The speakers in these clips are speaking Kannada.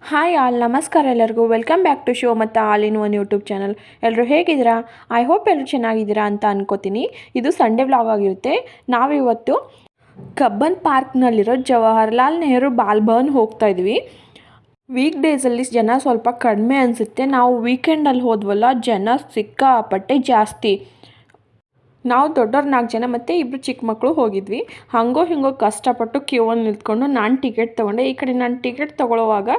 ಹಾಯ್ ಆಲ್ ನಮಸ್ಕಾರ ಎಲ್ಲರಿಗೂ ವೆಲ್ಕಮ್ ಬ್ಯಾಕ್ ಟು ಶೋ ಮತ್ತು all in one YouTube channel. ಎಲ್ಲರೂ ಹೇಗಿದ್ದೀರಾ? ಐ ಹೋಪ್ ಎಲ್ಲರೂ ಚೆನ್ನಾಗಿದ್ದೀರಾ ಅಂತ ಅನ್ಕೋತೀನಿ. ಇದು ಸಂಡೇ ವ್ಲಾಗ್ ಆಗಿರುತ್ತೆ. ನಾವಿವತ್ತು ಕಬ್ಬನ್ ಪಾರ್ಕ್ನಲ್ಲಿರೋ ಜವಾಹರ್ಲಾಲ್ ನೆಹರು ಬಾಲ್ಭವನ್ ಹೋಗ್ತಾ ಇದ್ವಿ. ವೀಕ್ ಡೇಸಲ್ಲಿ ಜನ ಸ್ವಲ್ಪ ಕಡಿಮೆ ಅನಿಸುತ್ತೆ. ನಾವು ವೀಕೆಂಡಲ್ಲಿ ಹೋದ್ವಲ್ಲ, ಜನ ಸಿಕ್ಕಾಪಟ್ಟೆ ಜಾಸ್ತಿ. ನಾವು ದೊಡ್ಡವ್ರು 4 ಜನ ಮತ್ತು 2 ಚಿಕ್ಕ ಮಕ್ಕಳು ಹೋಗಿದ್ವಿ. ಹಿಂಗೋ ಕಷ್ಟಪಟ್ಟು ಕ್ಯೂವಲ್ಲಿ ನಿಂತ್ಕೊಂಡು ನಾನು ಟಿಕೆಟ್ ತೊಗೊಂಡೆ. ಈ ಕಡೆ ನಾನು ಟಿಕೆಟ್ ತೊಗೊಳ್ಳುವಾಗ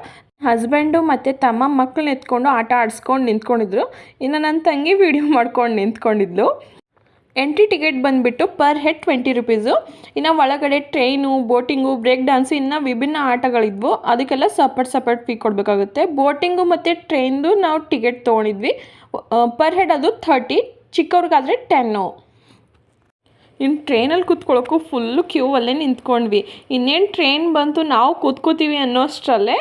ಹಸ್ಬೆಂಡು ಮತ್ತು ತಮ್ಮ ಮಕ್ಕಳನ್ನ ಎತ್ಕೊಂಡು ಆಟ ಆಡಿಸ್ಕೊಂಡು ನಿಂತ್ಕೊಂಡಿದ್ರು. ಇನ್ನು ನನ್ನ ತಂಗಿ ವೀಡಿಯೋ ಮಾಡ್ಕೊಂಡು ನಿಂತ್ಕೊಂಡಿದ್ಲು. ಎಂಟ್ರಿ ಟಿಕೆಟ್ ಬಂದುಬಿಟ್ಟು ಪರ್ ಹೆಡ್ 20 ರುಪೀಸು. ಇನ್ನು ಒಳಗಡೆ ಟ್ರೈನು, ಬೋಟಿಂಗು, ಬ್ರೇಕ್ ಡ್ಯಾನ್ಸು, ಇನ್ನು ವಿಭಿನ್ನ ಆಟಗಳಿದ್ವು. ಅದಕ್ಕೆಲ್ಲ ಸಪ್ರೇಟ್ ಫೀ ಕೊಡಬೇಕಾಗುತ್ತೆ. ಬೋಟಿಂಗು ಮತ್ತು ಟ್ರೈನ್ದು ನಾವು ಟಿಕೆಟ್ ತೊಗೊಂಡಿದ್ವಿ. ಪರ್ ಹೆಡ್ ಅದು 30, ಚಿಕ್ಕವ್ರಿಗಾದರೆ 10. ಇನ್ನು ಟ್ರೈನಲ್ಲಿ ಕೂತ್ಕೊಳ್ಳೋಕ್ಕೂ ಫುಲ್ಲು ಕ್ಯೂವಲ್ಲೇ ನಿಂತ್ಕೊಂಡ್ವಿ. ಇನ್ನೇನು ಟ್ರೈನ್ ಬಂತು, ನಾವು ಕೂತ್ಕೋತೀವಿ ಅನ್ನೋಷ್ಟರಲ್ಲೇ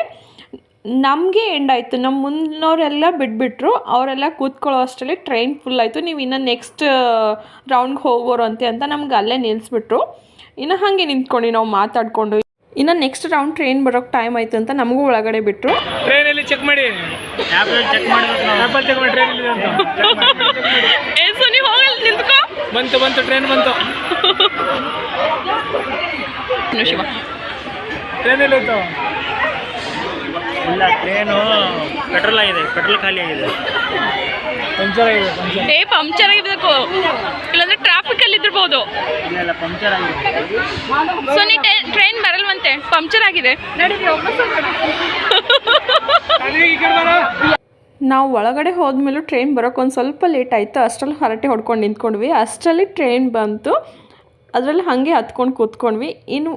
ನಮಗೆ ಎಂಡ್ ಆಯಿತು. ನಮ್ಮ ಮುಂದಿನವರೆಲ್ಲ ಬಿಟ್ಬಿಟ್ರು. ಅವರೆಲ್ಲ ಕೂತ್ಕೊಳ್ಳೋ ಅಷ್ಟರಲ್ಲಿ ಟ್ರೈನ್ ಫುಲ್ ಆಯಿತು. ನೀವು ಇನ್ನು ನೆಕ್ಸ್ಟ್ ರೌಂಡ್ಗೆ ಹೋಗೋರಂತೆ ಅಂತ ನಮ್ಗೆ ಅಲ್ಲೇ ನಿಲ್ಲಿಸ್ಬಿಟ್ರು. ಇನ್ನು ಹಾಗೆ ನಿಂತ್ಕೊಂಡು ನಾವು ಮಾತಾಡಿಕೊಂಡು ಇನ್ನು ನೆಕ್ಸ್ಟ್ ರೌಂಡ್ ಟ್ರೈನ್ ಬರೋಕ್ಕೆ ಟೈಮ್ ಆಯಿತು ಅಂತ ನಮಗೂ ಒಳಗಡೆ ಬಿಟ್ಟರು. ಟ್ರೈನಲ್ಲಿ ಚೆಕ್ ಮಾಡಿ, ಚೆಕ್ ಮಾಡಿ ಟ್ರೈನಲ್ಲಿ ಅಂತ ಬಂತು ಟ್ರೈನ್ ಬಂತು. ಟ್ರೈನಲ್ಲಿ ಇತ್ತು ಇಲ್ಲ, ಟ್ರೈನು ಪೆಟ್ರೋಲ್ ಆಗಿದೆ, ಪೆಟ್ರೋಲ್ ಖಾಲಿ ಆಗಿದೆ, ಪಂಚರ್ ಆಗಿದೆ. ಪಂಚರ್ ಆಗಿರ್ಬೇಕು, ಇಲ್ಲಾಂದ್ರೆ ಟ್ರಾಫಿಕ್ ಅಲ್ಲಿ ಇದ್ದಿರ್ಬೋದು. ಇಲ್ಲ ಪಂಚರ್ ಆಗಿದೆ. ಸೊ ನೀ ಟ್ರೈನ್ ಬರಲ್ವಂತೆ, ಪಂಚರ್ ಆಗಿದೆ. ನಾವು ಒಳಗಡೆ ಹೋದ್ಮೇಲೂ ಟ್ರೈನ್ ಬರೋಕ್ಕೆ ಒಂದು ಸ್ವಲ್ಪ ಲೇಟ್ ಆಯಿತು. ಅಷ್ಟರಲ್ಲಿ ಹರಟೆ ಹೊಡ್ಕೊಂಡು ನಿಂತ್ಕೊಂಡ್ವಿ. ಅಷ್ಟರಲ್ಲಿ ಟ್ರೈನ್ ಬಂತು. ಅದರಲ್ಲಿ ಹಾಗೆ ಹತ್ಕೊಂಡು ಕೂತ್ಕೊಂಡ್ವಿ. ಇನ್ನು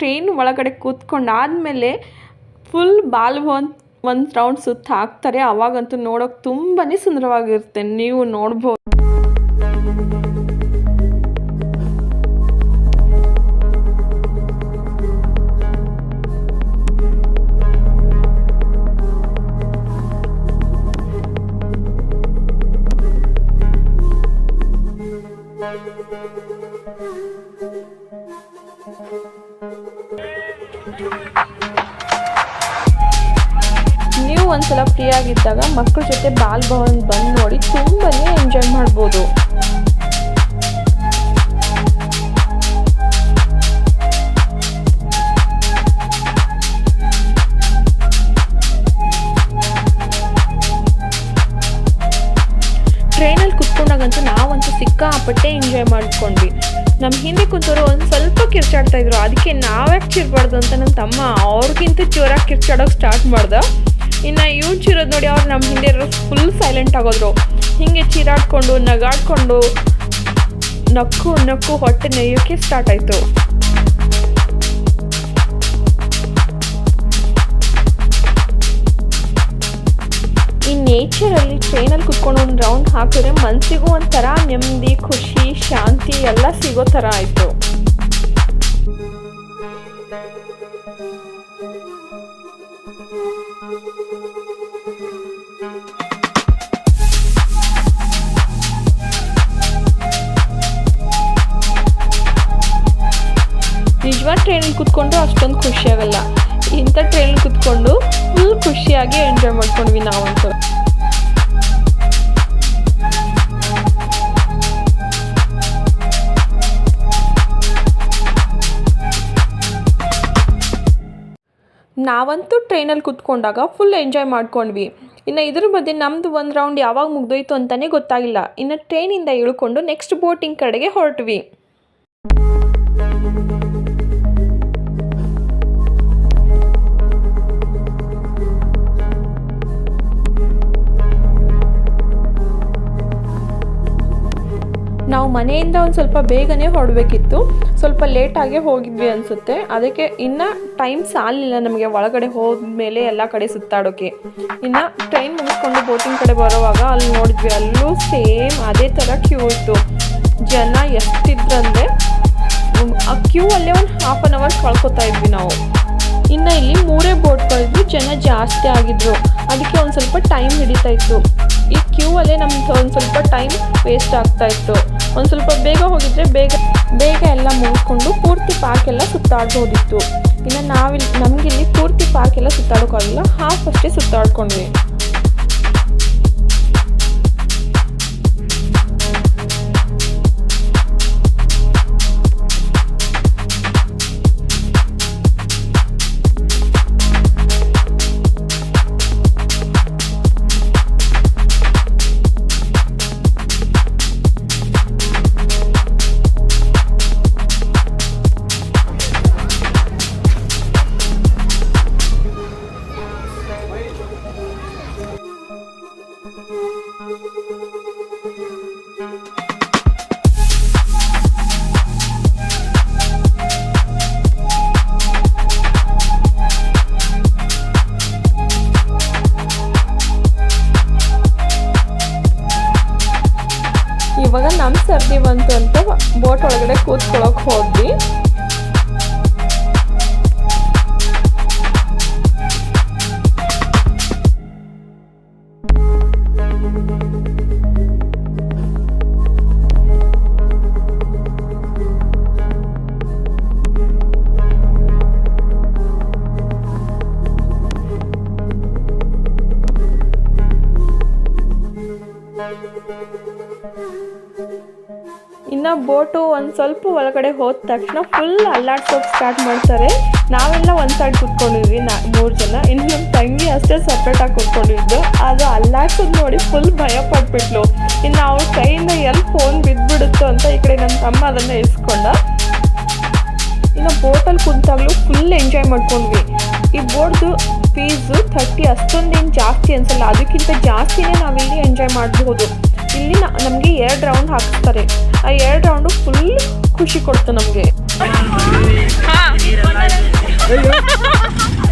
ಟ್ರೈನ್ ಒಳಗಡೆ ಕೂತ್ಕೊಂಡಾದಮೇಲೆ ಫುಲ್ ಬಾಲ್ಭವನ್ ಒಂದು ರೌಂಡ್ ಸುತ್ತ ಹಾಕ್ತಾರೆ. ಅವಾಗಂತೂ ನೋಡೋಕೆ ತುಂಬಾ ಸುಂದರವಾಗಿರುತ್ತೆ. ನೀವು ನೋಡ್ಬೋದು. ನೀವು ಒಂದ್ಸಲ ಫ್ರೀ ಆಗಿದ್ದಾಗ ಮಕ್ಕಳ ಜೊತೆ ಬಾಲ್ಭವನ್ ಬಂದು ನೋಡಿ ತುಂಬಾ ಎಂಜಾಯ್ ಮಾಡ್ಬೋದು. ಟ್ರೈನಲ್ಲಿ ಕುತ್ಕೊಂಡಾಗಂತೂ ನಾವಂತೂ ಸಿಕ್ಕಾಪಟ್ಟೆ ಎಂಜಾಯ್ ಮಾಡ್ಕೊಂಡ್ವಿ. ನಮ್ಮ ಹಿಂದೆ ಕುಂತವರು ಒಂದು ಸ್ವಲ್ಪ ಕಿರ್ಚಾಡ್ತಾ ಇದ್ರು. ಅದಕ್ಕೆ ನಾವ್ಯಾಕೆ ಚಿರ್ಬಾರ್ದು ಅಂತ ನನ್ನ ತಮ್ಮ ಅವ್ರಿಗಿಂತ ಜೋರಾಗಿ ಕಿರ್ಚಾಡೋಕೆ ಸ್ಟಾರ್ಟ್ ಮಾಡ್ದ. ಇನ್ನು ಇವ್ನು ಚಿರೋದು ನೋಡಿ ಅವ್ರು ನಮ್ಮ ಹಿಂದೆ ಇರೋ ಫುಲ್ ಸೈಲೆಂಟ್ ಆಗೋದ್ರು. ಹೀಗೆ ಚೀರಾಡ್ಕೊಂಡು ನಗಾಡ್ಕೊಂಡು ನಕ್ಕು ಹೊಟ್ಟೆ ನೆಯ್ಯೋಕ್ಕೆ ಸ್ಟಾರ್ಟ್ ಆಯಿತು. ಈ ನೇಚರಲ್ಲಿ ಟ್ರೈನಲ್ಲಿ ಕುತ್ಕೊಂಡು ಒಂದು ರೌಂಡ್ ಹಾಕಿದ್ರೆ ಮನಸ್ಸಿಗೂ ಒಂಥರ ನೆಮ್ಮದಿ, ಖುಷಿ, ಶಾಂತಿ ಎಲ್ಲ ಸಿಗೋ ಥರ ಆಯಿತು. ನಿಜವಾದ ಟ್ರೈನಲ್ಲಿ ಕುತ್ಕೊಂಡು ಅಷ್ಟೊಂದು ಖುಷಿಯಾಗಲ್ಲ. ಇಂಥ ಟ್ರೈನಲ್ಲಿ ಕುತ್ಕೊಂಡು ಫುಲ್ ಖುಷಿಯಾಗಿ ಎಂಜಾಯ್ ಮಾಡ್ಕೊಂಡ್ವಿ ನಾವಂತೂ. ನಾವಂತೂ ಟ್ರೈನಲ್ಲಿ ಕುತ್ಕೊಂಡಾಗ ಫುಲ್ ಎಂಜಾಯ್ ಮಾಡ್ಕೊಂಡ್ವಿ. ಇನ್ನು ಇದ್ರ ಮಧ್ಯೆ ನಮ್ಮದು ಒಂದು ರೌಂಡ್ ಯಾವಾಗ ಮುಗ್ದೋಯ್ತು ಅಂತಲೇ ಗೊತ್ತಾಗಿಲ್ಲ. ಇನ್ನು ಟ್ರೈನಿಂದ ಇಳ್ಕೊಂಡು ನೆಕ್ಸ್ಟ್ ಬೋಟಿಂಗ್ ಕಡೆಗೆ ಹೊರಟ್ವಿ. ನಾವು ಮನೆಯಿಂದ ಒಂದು ಸ್ವಲ್ಪ ಬೇಗನೆ ಹೊರಡಬೇಕಿತ್ತು. ಸ್ವಲ್ಪ ಲೇಟಾಗೆ ಹೋಗಿದ್ವಿ ಅನಿಸುತ್ತೆ. ಅದಕ್ಕೆ ಇನ್ನು ಟೈಮ್ ಸಾಲಿಲ್ಲ ನಮಗೆ ಒಳಗಡೆ ಹೋದ್ಮೇಲೆ ಎಲ್ಲ ಕಡೆ ಸುತ್ತಾಡೋಕ್ಕೆ. ಇನ್ನು ಟ್ರೈನ್ ಮುಗಿಸ್ಕೊಂಡು ಬೋಟಿಂಗ್ ಕಡೆ ಬರೋವಾಗ ಅಲ್ಲಿ ನೋಡಿದ್ವಿ, ಅಲ್ಲೂ ಸೇಮ್ ಅದೇ ಥರ ಕ್ಯೂ ಇತ್ತು. ಜನ ಎಷ್ಟಿದ್ರಂದರೆ ಆ ಕ್ಯೂ ಅಲ್ಲೇ ಒಂದು 1/2 hour ಕಳ್ಕೊತಾ ಇದ್ವಿ ನಾವು. ಇನ್ನು ಇಲ್ಲಿ 3 ಬೋಟ್ಗಳಿದ್ವಿ. ಜನ ಜಾಸ್ತಿ ಆಗಿದ್ರು. ಅದಕ್ಕೆ ಒಂದು ಸ್ವಲ್ಪ ಟೈಮ್ ಹಿಡಿತಾ ಇತ್ತು. ಈ ಕ್ಯೂ ಅಲ್ಲೇ ನಮ್ದು ಒಂದು ಸ್ವಲ್ಪ ಟೈಮ್ ವೇಸ್ಟ್ ಆಗ್ತಾ ಇತ್ತು. ಒಂದು ಸ್ವಲ್ಪ ಬೇಗ ಹೋಗಿದ್ರೆ ಬೇಗ ಎಲ್ಲ ಮುಗಿಸ್ಕೊಂಡು ಪೂರ್ತಿ ಪಾರ್ಕ್ ಎಲ್ಲ ಸುತ್ತಾಡ್ಬೋದಿತ್ತು. ಇನ್ನು ನಮಗಿಲ್ಲಿ ಪೂರ್ತಿ ಪಾರ್ಕ್ ಎಲ್ಲ ಸುತ್ತಾಡೋಕ್ಕಾಗಲಿಲ್ಲ, ಹಾಫ್ ಅಷ್ಟೇ ಸುತ್ತಾಡ್ಕೊಂಡ್ವಿ. ಇವಾಗ ನಮ್ಮ ಸರ್ದಿ ಬಂತು ಅಂತ ಬೋಟ್ ಒಳಗಡೆ ಕೂತ್ಕೊಳ್ಳೋಕೆ ಹೋದ್ವಿ. ಇನ್ನು ಬೋಟು ಒಂದು ಸ್ವಲ್ಪ ಒಳಗಡೆ ಹೋದ ತಕ್ಷಣ ಫುಲ್ ಅಲ್ಲಾಡ್ಸೋಕೆ ಸ್ಟಾರ್ಟ್ ಮಾಡ್ತಾರೆ. ನಾವೆಲ್ಲ ಒಂದು ಸೈಡ್ ಕೂತ್ಕೊಂಡಿದ್ವಿ 3 ಜನ. ಇನ್ನು ನಮ್ಮ ತಂಗಿ ಅಷ್ಟೇ ಸಪ್ರೇಟಾಗಿ ಕೂತ್ಕೊಂಡಿದ್ದು. ಅದು ಅಲ್ಲಾಡ್ಸೋದು ನೋಡಿ ಫುಲ್ ಭಯ ಪಟ್ಬಿಟ್ಲು. ಇನ್ನು ಅವ್ರ ಕೈಯಿಂದ ಎಲ್ಲಿ ಫೋನ್ ಬಿದ್ದುಬಿಡುತ್ತೋ ಅಂತ ಈ ಕಡೆ ನನ್ನ ತಮ್ಮ ಅದನ್ನು ಇಸ್ಕೊಂಡ. ಇನ್ನು ಬೋಟಲ್ಲಿ ಕುಂತಾಗಲೂ ಫುಲ್ ಎಂಜಾಯ್ ಮಾಡ್ಕೊಂಡ್ವಿ. ಈ ಬೋಟ್ದು ಫೀಸು 30, ಅಷ್ಟೊಂದೇನು ಜಾಸ್ತಿ ಅನ್ಸಲ್ಲ. ಅದಕ್ಕಿಂತ ಜಾಸ್ತಿನೇ ನಾವಿಲ್ಲಿ ಎಂಜಾಯ್ ಮಾಡಬಹುದು. ಇಲ್ಲಿ ನಮಗೆ 2 ರೌಂಡ್ ಹಾಕ್ತಾರೆ. ಆ 2 ರೌಂಡು ಫುಲ್ ಖುಷಿ ಕೊಡ್ತು ನಮಗೆ.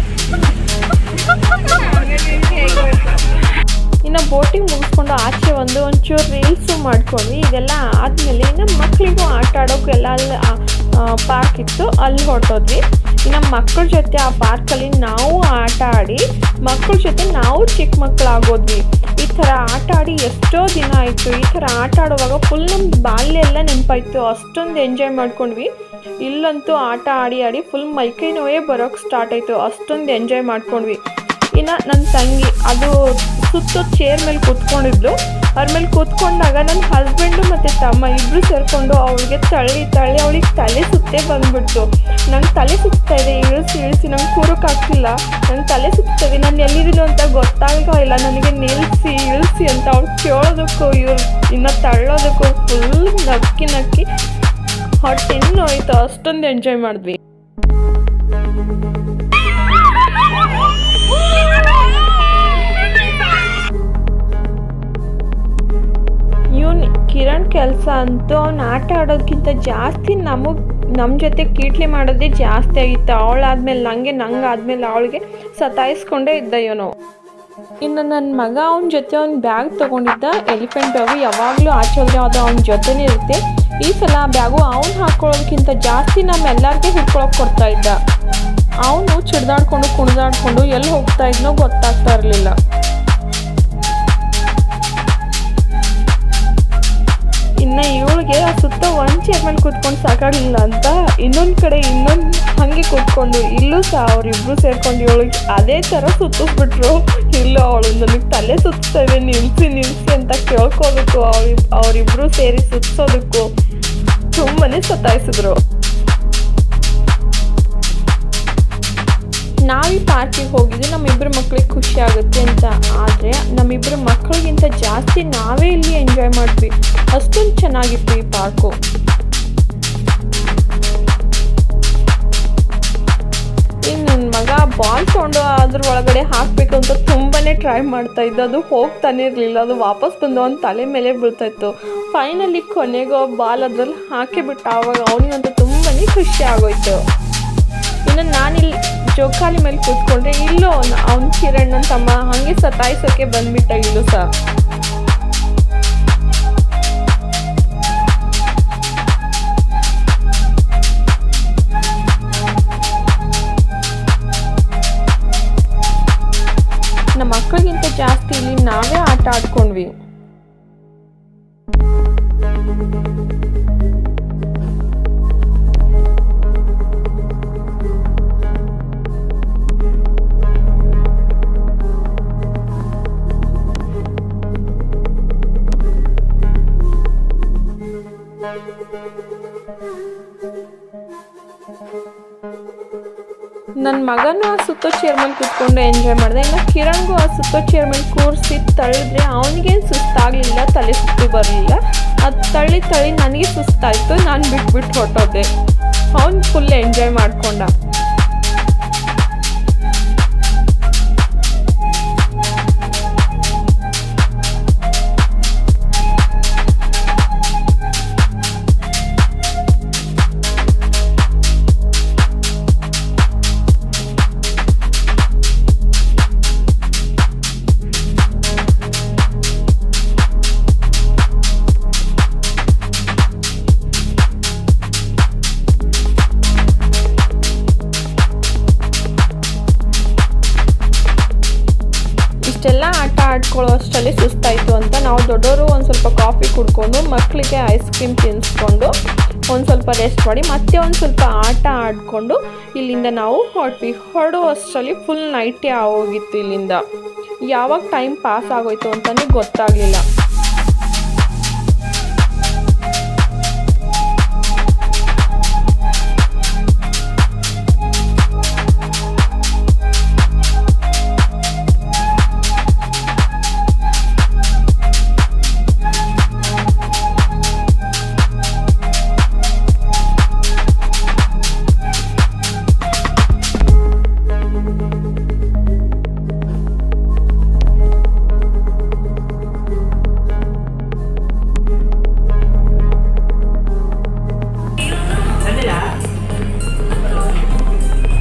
ಇನ್ನು ಬೋಟಿಂಗ್ ಮುಗಿಸ್ಕೊಂಡು ಆಚೆ ಒಂಚೂರು ರೀಲ್ಸು ಮಾಡ್ಕೊಂಡ್ವಿ. ಇದೆಲ್ಲ ಆದಮೇಲೆ ಇನ್ನು ಮಕ್ಕಳಿಗೂ ಆಟ ಆಡೋಕ್ಕೆಲ್ಲ ಅಲ್ಲಿ ಪಾರ್ಕ್ ಇತ್ತು, ಅಲ್ಲಿ ಹೊರಟೋದ್ವಿ. ಇನ್ನು ಮಕ್ಕಳ ಜೊತೆ ಆ ಪಾರ್ಕಲ್ಲಿ ನಾವು ಆಟ ಆಡಿ ಮಕ್ಕಳ ಜೊತೆ ನಾವು ಚಿಕ್ಕ ಮಕ್ಕಳಾಗೋದ್ವಿ. ಈ ಥರ ಆಟ ಆಡಿ ಎಷ್ಟೋ ದಿನ ಆಯಿತು. ಈ ಥರ ಆಟ ಆಡುವಾಗ ಫುಲ್ ನಮ್ದು ಬಾಲ್ಯ ಎಲ್ಲ ನೆನಪಾಯಿತು. ಅಷ್ಟೊಂದು ಎಂಜಾಯ್ ಮಾಡ್ಕೊಂಡ್ವಿ. ಇಲ್ಲಂತೂ ಆಟ ಆಡಿ ಫುಲ್ ಮೈಕೈ ನೋವೇ ಬರೋಕ್ಕೆ ಸ್ಟಾರ್ಟ್ ಆಯಿತು. ಅಷ್ಟೊಂದು ಎಂಜಾಯ್ ಮಾಡ್ಕೊಂಡ್ವಿ. ಇನ್ನು ನನ್ನ ತಂಗಿ ಅದು ಸುತ್ತ ಚೇರ್ ಮೇಲೆ ಕೂತ್ಕೊಂಡಿದ್ಲು. ಅವ್ರ ಮೇಲೆ ಕೂತ್ಕೊಂಡಾಗ ನನ್ನ ಹಸ್ಬೆಂಡು ಮತ್ತು ತಮ್ಮ ಇಬ್ಬರು ಸೇರಿಕೊಂಡು ಅವಳಿಗೆ ತಳ್ಳಿ ಅವಳಿಗೆ ತಲೆ ಸುತ್ತೇ ಬಂದುಬಿಡ್ತು. ನಂಗೆ ತಲೆ ಸುತ್ತಾ ಇದೆ, ಇಳಿಸಿ ನಂಗೆ ಕೂರೋಕ್ಕಾಗ್ತಿಲ್ಲ, ನಂಗೆ ತಲೆ ಸುತ್ತಾ ಇದೆ, ನಾನು ಎಲ್ಲಿದ್ದೀನೋ ಅಂತ ಗೊತ್ತಾಗ್ತಾ ಇಲ್ಲ, ನನಗೆ ಇಳಿಸಿ ಅಂತ ಅವ್ಳು ಕೇಳೋದಕ್ಕೂ ಇವ್ರು ಇನ್ನು ತಳ್ಳೋದಕ್ಕೂ ಫುಲ್ ನಕ್ಕಿ ಹೊಟ್ಟೆ ಹೋಯ್ತು. ಅಷ್ಟೊಂದು ಎಂಜಾಯ್ ಮಾಡಿದ್ವಿ. ಕಿರಣ್ ಕೆಲಸ ಅಂತೂ ಅವ್ನು ಆಟ ಆಡೋದಕ್ಕಿಂತ ಜಾಸ್ತಿ ನಮ್ಮ ಜೊತೆ ಕೀಟ್ಲೆ ಮಾಡೋದೇ ಜಾಸ್ತಿ ಆಗಿತ್ತು. ಅವಳಾದ್ಮೇಲೆ ನಂಗಾದ್ಮೇಲೆ ಅವಳಿಗೆ ಸತಾಯಿಸ್ಕೊಂಡೇ ಇದ್ದ ಇವನು. ಇನ್ನು ನನ್ನ ಮಗ ಅವನ ಜೊತೆ ಅವ್ನ ಬ್ಯಾಗ್ ತೊಗೊಂಡಿದ್ದ, ಎಲಿಫೆಂಟ್ ಬ್ಯಾಗು. ಯಾವಾಗಲೂ ಆಚೆ ಹೋದರೆ ಅದು ಅವನ ಜೊತೆನೇ ಇರುತ್ತೆ. ಈ ಸಲ ಬ್ಯಾಗು ಅವ್ನು ಹಾಕ್ಕೊಳ್ಳೋದಕ್ಕಿಂತ ಜಾಸ್ತಿ ನಮ್ಮೆಲ್ಲರಿಗೆ ಹಿಡ್ಕೊಳಕ್ಕೆ ಕೊಡ್ತಾ ಇದ್ದ. ಅವನು ಚಿಡ್ದಾಡ್ಕೊಂಡು ಕುಣಿದಾಡ್ಕೊಂಡು ಎಲ್ಲಿ ಹೋಗ್ತಾ ಇದ್ನೋ ಗೊತ್ತಾಗ್ತಾ ಇರಲಿಲ್ಲ. ಇನ್ನು ಇವಳಿಗೆ ಸುತ್ತ ಒಂದು ಚೇರ್ ಮೇಲೆ ಕೂತ್ಕೊಂಡು ಸಾಕಾಗಲಿಲ್ಲ ಅಂತ ಇನ್ನೊಂದು ಕಡೆ ಹಾಗೆ ಕೂತ್ಕೊಂಡು ಇಲ್ಲೂ ಸಹ ಅವರಿಬ್ಬರು ಸೇರ್ಕೊಂಡು ಇವಳಿಗೆ ಅದೇ ಥರ ಸುತ್ತಿಸ್ಬಿಟ್ರು. ಇಲ್ಲೂ ಅವಳು ನನಗೆ ತಲೆ ಸುತ್ತಾ ಇದೆ, ನಿಲ್ಲಿಸಿ ಅಂತ ಕೇಳ್ಕೋಬೇಕು. ಅವರಿಬ್ಬರು ಸೇರಿ ಸುತ್ತಿಸೋದಕ್ಕೂ ತುಂಬನೇ ಸತಾಯಿಸಿದ್ರು. ನಾವೀ ಪಾರ್ಕಿಗೆ ಹೋಗಿದ್ವಿ ನಮ್ಮಿಬ್ಬರು ಮಕ್ಕಳಿಗೆ ಖುಷಿ ಆಗುತ್ತೆ ಅಂತ. ಆದರೆ ನಮ್ಮಿಬ್ಬರು ಮಕ್ಕಳಿಗಿಂತ ಜಾಸ್ತಿ ನಾವೇ ಇಲ್ಲಿ ಎಂಜಾಯ್ ಮಾಡಿದ್ವಿ. ಅಷ್ಟೊಂದು ಚೆನ್ನಾಗಿತ್ತು ಈ ಪಾರ್ಕು. ಇನ್ನು ನನ್ನ ಮಗ ಬಾಲ್ ತೊಗೊಂಡು ಅದ್ರ ಒಳಗಡೆ ಹಾಕಬೇಕು ಅಂತ ತುಂಬಾ ಟ್ರೈ ಮಾಡ್ತಾ ಇದ್ದ. ಅದು ಹೋಗ್ತಾನೆ ಇರಲಿಲ್ಲ. ಅದು ವಾಪಸ್ ಬಂದು ಅವನ ತಲೆ ಮೇಲೆ ಬೀಳ್ತಾಯಿತ್ತು. ಫೈನಲಿ ಕೊನೆಗೂ ಬಾಲ್ ಅದ್ರಲ್ಲಿ ಹಾಕಿಬಿಟ್ಟು ಆವಾಗ ಅವನಿಗಂತೂ ತುಂಬಾ ಖುಷಿ ಆಗೋಯ್ತು. ಇನ್ನು ನಾನಿಲ್ಲಿ ಜೋಕಾಲಿ ಮೇಲೆ ಕೂತ್ಕೊಂಡ್ರೆ ಇಲ್ಲೂ ಅವ್ನ ಕಿರಣ್ ತಮ್ಮ ಹಾಗೆ ಸತಾಯಿಸೋಕೆ ಬಂದ್ಬಿಟ್ಟ ಇಲ್ಲೂ ಸಹ. ನನ್ನ ಮಕ್ಕಳಿಗಿಂತ ಜಾಸ್ತಿ ಇಲ್ಲಿ ನಾವೇ ಆಟ ಆಡ್ಕೊಂಡ್ವಿ. ನನ್ನ ಮಗನೂ ಆ ಸುತ್ತೋ ಚೇರ್ ಮೇಲೆ ಕುತ್ಕೊಂಡು ಎಂಜಾಯ್ ಮಾಡಿದೆ. ಇನ್ನು ಕಿರಣ್ಗೂ ಆ ಸುತ್ತೋ ಚೇರ್ ಮೇಲೆ ಕೂರಿಸಿ ತಳ್ಳಿದ್ರೆ ಅವನಿಗೇನು ಸುಸ್ತಾಗಲಿಲ್ಲ, ತಲೆ ಸುತ್ತು ಬರಲಿಲ್ಲ. ಅದು ತಳ್ಳಿ ನನಗೆ ಸುಸ್ತಾಯಿತು, ನಾನು ಬಿಟ್ಬಿಟ್ಟು ಹೊರಟೋದೆ. ಅವನು ಫುಲ್ ಎಂಜಾಯ್ ಮಾಡಿಕೊಂಡ. ಇಷ್ಟೆಲ್ಲ ಆಟ ಆಡ್ಕೊಳ್ಳೋ ಅಷ್ಟರಲ್ಲಿ ಸುಸ್ತಾಯಿತು ಅಂತ ನಾವು ದೊಡ್ಡವರು ಒಂದು ಸ್ವಲ್ಪ ಕಾಫಿ ಕುಡ್ಕೊಂಡು ಮಕ್ಕಳಿಗೆ ಐಸ್ ಕ್ರೀಮ್ ತಿನ್ನಿಸ್ಕೊಂಡು ಒಂದು ಸ್ವಲ್ಪ ರೆಸ್ಟ್ ಮಾಡಿ ಮತ್ತೆ ಒಂದು ಸ್ವಲ್ಪ ಆಟ ಆಡಿಕೊಂಡು ಇಲ್ಲಿಂದ ನಾವು ಹೊರಡುವಷ್ಟರಲ್ಲಿ ಫುಲ್ ನೈಟೇ ಆಗೋಗಿತ್ತು. ಇಲ್ಲಿಂದ ಯಾವಾಗ ಟೈಮ್ ಪಾಸ್ ಆಗೋಯ್ತು ಅಂತಲೇ ಗೊತ್ತಾಗಲಿಲ್ಲ.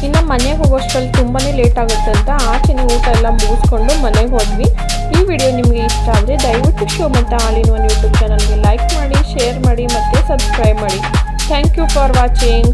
ಇನ್ನು ಮನೆಗೆ ಹೋಗೋಷ್ಟರಲ್ಲಿ ತುಂಬಾ ಲೇಟ್ ಆಗುತ್ತೆ ಅಂತ ಆಚೆನೇ ಊಟ ಎಲ್ಲ ಮುಗಿಸ್ಕೊಂಡು ಮನೆಗೆ ಹೋದ್ವಿ. ಈ ವಿಡಿಯೋ ನಿಮಗೆ ಇಷ್ಟ ಆದರೆ ದಯವಿಟ್ಟು ಶೋ ಮತ್ತು ಆಲ್ ಇನ್ ಒನ್ ಯೂಟ್ಯೂಬ್ ಚಾನಲ್ಗೆ ಲೈಕ್ ಮಾಡಿ, ಶೇರ್ ಮಾಡಿ ಮತ್ತು ಸಬ್ಸ್ಕ್ರೈಬ್ ಮಾಡಿ. Thank you for watching.